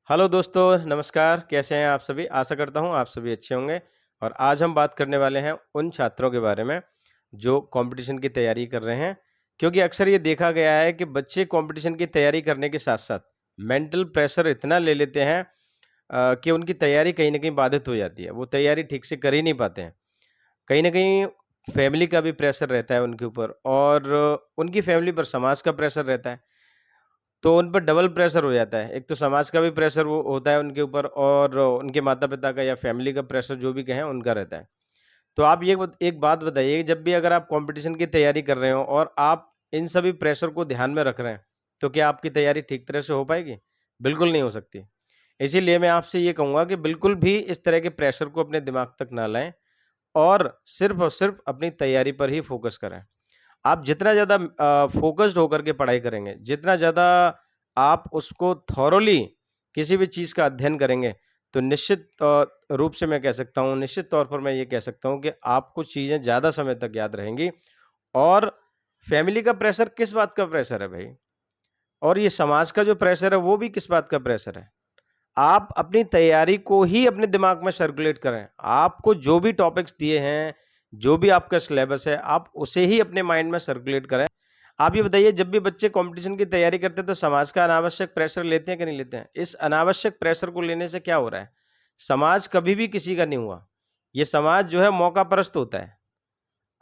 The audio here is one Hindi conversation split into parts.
हेलो दोस्तों, नमस्कार। कैसे हैं आप सभी? आशा करता हूँ आप सभी अच्छे होंगे। और आज हम बात करने वाले हैं उन छात्रों के बारे में जो कंपटीशन की तैयारी कर रहे हैं। क्योंकि अक्सर ये देखा गया है कि बच्चे कंपटीशन की तैयारी करने के साथ-साथ मेंटल प्रेशर इतना ले लेते हैं कि उनकी तैयारी कहीं न कहीं बाधित हो जाती है। वो तैयारी ठीक से कर ही नहीं पाते हैं। कहीं न कहीं फैमिली का भी प्रेशर रहता है उनके ऊपर और उनकी फैमिली पर समाज का प्रेशर रहता है। तो उन पर डबल प्रेशर हो जाता है। एक तो समाज का भी प्रेशर वो होता है उनके ऊपर और उनके माता-पिता का या फैमिली का प्रेशर जो भी कहें उनका रहता है। तो आप ये एक बात बताइए, जब भी अगर आप कॉम्पिटिशन की तैयारी कर रहे हो और आप इन सभी प्रेशर को ध्यान में रख रहे हैं, तो क्या आपकी तैयारी ठीक तरह से हो पाएगी? बिल्कुल नहीं हो सकती। इसीलिए मैं आपसे ये कहूँगा कि बिल्कुल भी इस तरह के प्रेशर को अपने दिमाग तक ना लाएँ और सिर्फ़ अपनी तैयारी पर ही फ़ोकस करें। आप जितना ज़्यादा फ़ोकस्ड होकर के पढ़ाई करेंगे, जितना ज़्यादा आप उसको थॉरोली किसी भी चीज़ का अध्ययन करेंगे, तो निश्चित रूप से मैं कह सकता हूँ, निश्चित तौर पर मैं ये कह सकता हूँ कि आपको चीज़ें ज़्यादा समय तक याद रहेंगी। और फैमिली का प्रेशर किस बात का प्रेशर है भई? और ये समाज का जो प्रेशर है, वो भी किस बात का प्रेशर है? आप अपनी तैयारी को ही अपने दिमाग में सर्कुलेट करें। आपको जो भी टॉपिक्स दिए हैं, जो भी आपका सिलेबस है, आप उसे ही अपने माइंड में सर्कुलेट करें। आप ये बताइए, जब भी बच्चे कॉम्पिटिशन की तैयारी करते हैं तो समाज का अनावश्यक प्रेशर लेते हैं कि नहीं लेते हैं? इस अनावश्यक प्रेशर को लेने से क्या हो रहा है? समाज कभी भी किसी का नहीं हुआ। ये समाज जो है मौका परस्त होता है।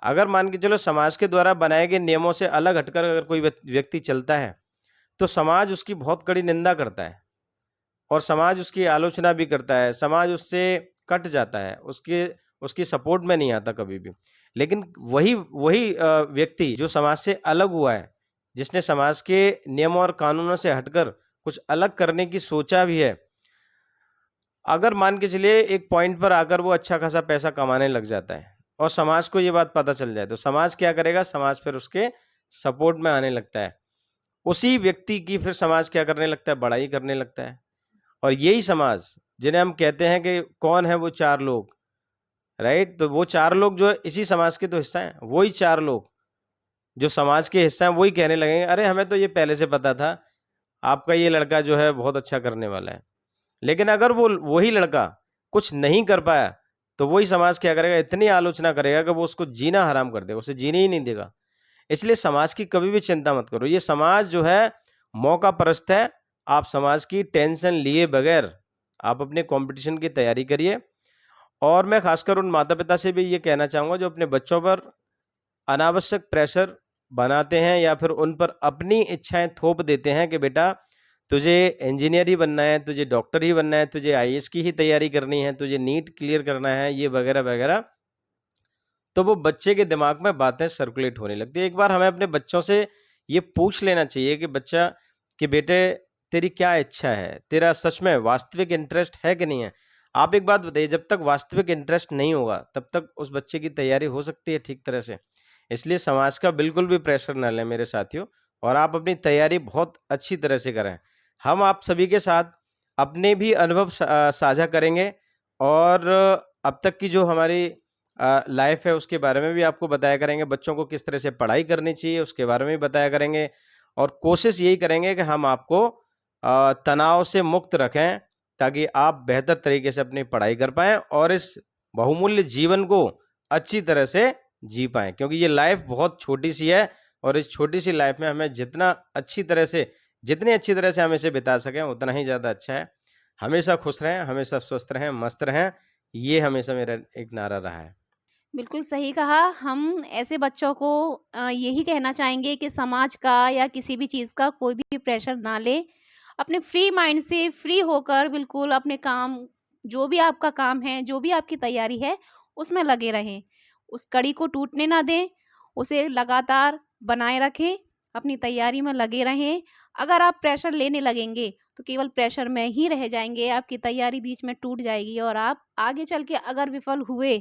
अगर मान के चलो समाज के द्वारा बनाए गए नियमों से अलग हटकर अगर कोई व्यक्ति चलता है, तो समाज उसकी बहुत कड़ी निंदा करता है। और समाज उसकी आलोचना भी करता है, समाज उससे कट जाता है, उसके उसकी सपोर्ट में नहीं आता कभी भी। लेकिन वही वही व्यक्ति जो समाज से अलग हुआ है, जिसने समाज के नियमों और कानूनों से हटकर कुछ अलग करने की सोचा भी है, अगर मान के चलिए एक पॉइंट पर आकर वो अच्छा खासा पैसा कमाने लग जाता है और समाज को ये बात पता चल जाए, तो समाज क्या करेगा? समाज फिर उसके सपोर्ट में आने लगता है। उसी व्यक्ति की फिर समाज क्या करने लगता है? बड़ाई करने लगता है। और यही समाज जिन्हें हम कहते हैं कि कौन है वो 4 लोग, राइट? तो वो 4 लोग जो है इसी समाज के तो हिस्सा हैं। वही 4 लोग जो समाज के हिस्सा हैं वही कहने लगेंगे, अरे हमें तो ये पहले से पता था, आपका ये लड़का जो है बहुत अच्छा करने वाला है। लेकिन अगर वो वही लड़का कुछ नहीं कर पाया, तो वही समाज क्या करेगा? इतनी आलोचना करेगा कि वो उसको जीना हराम कर देगा, उसे जीने ही नहीं देगा। इसलिए समाज की कभी भी चिंता मत करो। ये समाज जो है मौका परस्त है। आप समाज की टेंशन लिए बगैर आप अपने कंपटीशन की तैयारी करिए। और मैं खासकर उन माता-पिता से भी ये कहना चाहूँगा जो अपने बच्चों पर अनावश्यक प्रेशर बनाते हैं या फिर उन पर अपनी इच्छाएँ थोप देते हैं कि बेटा तुझे इंजीनियर ही बनना है, तुझे डॉक्टर ही बनना है, तुझे आईएएस की ही तैयारी करनी है, तुझे नीट क्लियर करना है, ये वगैरह-वगैरह। तो वो बच्चे के दिमाग में बातें सर्कुलेट होने लगती है। एक बार हमें अपने बच्चों से ये पूछ लेना चाहिए कि बच्चा कि बेटे तेरी क्या इच्छा है? तेरा सच में वास्तविक इंटरेस्ट है कि नहीं है? आप एक बात बताइए, जब तक वास्तविक इंटरेस्ट नहीं होगा, तब तक उस बच्चे की तैयारी हो सकती है ठीक तरह से? इसलिए समाज का बिल्कुल भी प्रेशर ना लें मेरे साथियों और आप अपनी तैयारी बहुत अच्छी तरह से करें। हम आप सभी के साथ अपने भी अनुभव साझा करेंगे और अब तक की जो हमारी लाइफ है उसके बारे में भी आपको बताया करेंगे, बच्चों को किस तरह से पढ़ाई करनी चाहिए उसके बारे में भी बताया करेंगे और कोशिश यही करेंगे कि हम आपको तनाव से मुक्त रखें ताकि आप बेहतर तरीके से अपनी पढ़ाई कर पाएँ और इस बहुमूल्य जीवन को अच्छी तरह से जी पाएँ। क्योंकि ये लाइफ बहुत छोटी-सी है और इस छोटी-सी लाइफ में हमें जितनी अच्छी तरह से हम इसे बिता सकें उतना ही ज़्यादा अच्छा है। हमेशा खुश रहें, हमेशा स्वस्थ रहें, मस्त रहें, ये हमेशा मेरा एक नारा रहा है। बिल्कुल सही कहा। हम ऐसे बच्चों को यही कहना चाहेंगे कि समाज का या किसी भी चीज़ का कोई भी प्रेशर ना लें। अपने फ्री माइंड से फ्री होकर बिल्कुल अपने काम जो भी आपका काम है, जो भी आपकी तैयारी है, उसमें लगे रहें। उस कड़ी को टूटने ना दें, उसे लगातार बनाए रखें, अपनी तैयारी में लगे रहें। अगर आप प्रेशर लेने लगेंगे, तो केवल प्रेशर में ही रह जाएँगे, आपकी तैयारी बीच में टूट जाएगी और आप आगे चल के अगर विफल हुए,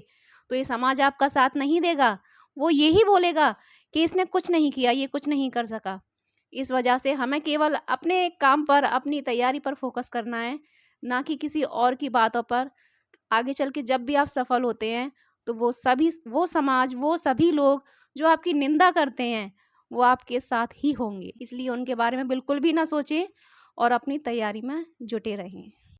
तो ये समाज आपका साथ नहीं देगा। वो यही बोलेगा कि इसने कुछ नहीं किया, ये कुछ नहीं कर सका। इस वजह से हमें केवल अपने काम पर, अपनी तैयारी पर फ़ोकस करना है, ना कि किसी और की बातों पर। आगे चल के जब भी आप सफल होते हैं, तो वो समाज, वो सभी लोग जो आपकी निंदा करते हैं, वो आपके साथ ही होंगे। इसलिए उनके बारे में बिल्कुल भी ना सोचें। और अपनी तैयारी में जुटे रहें।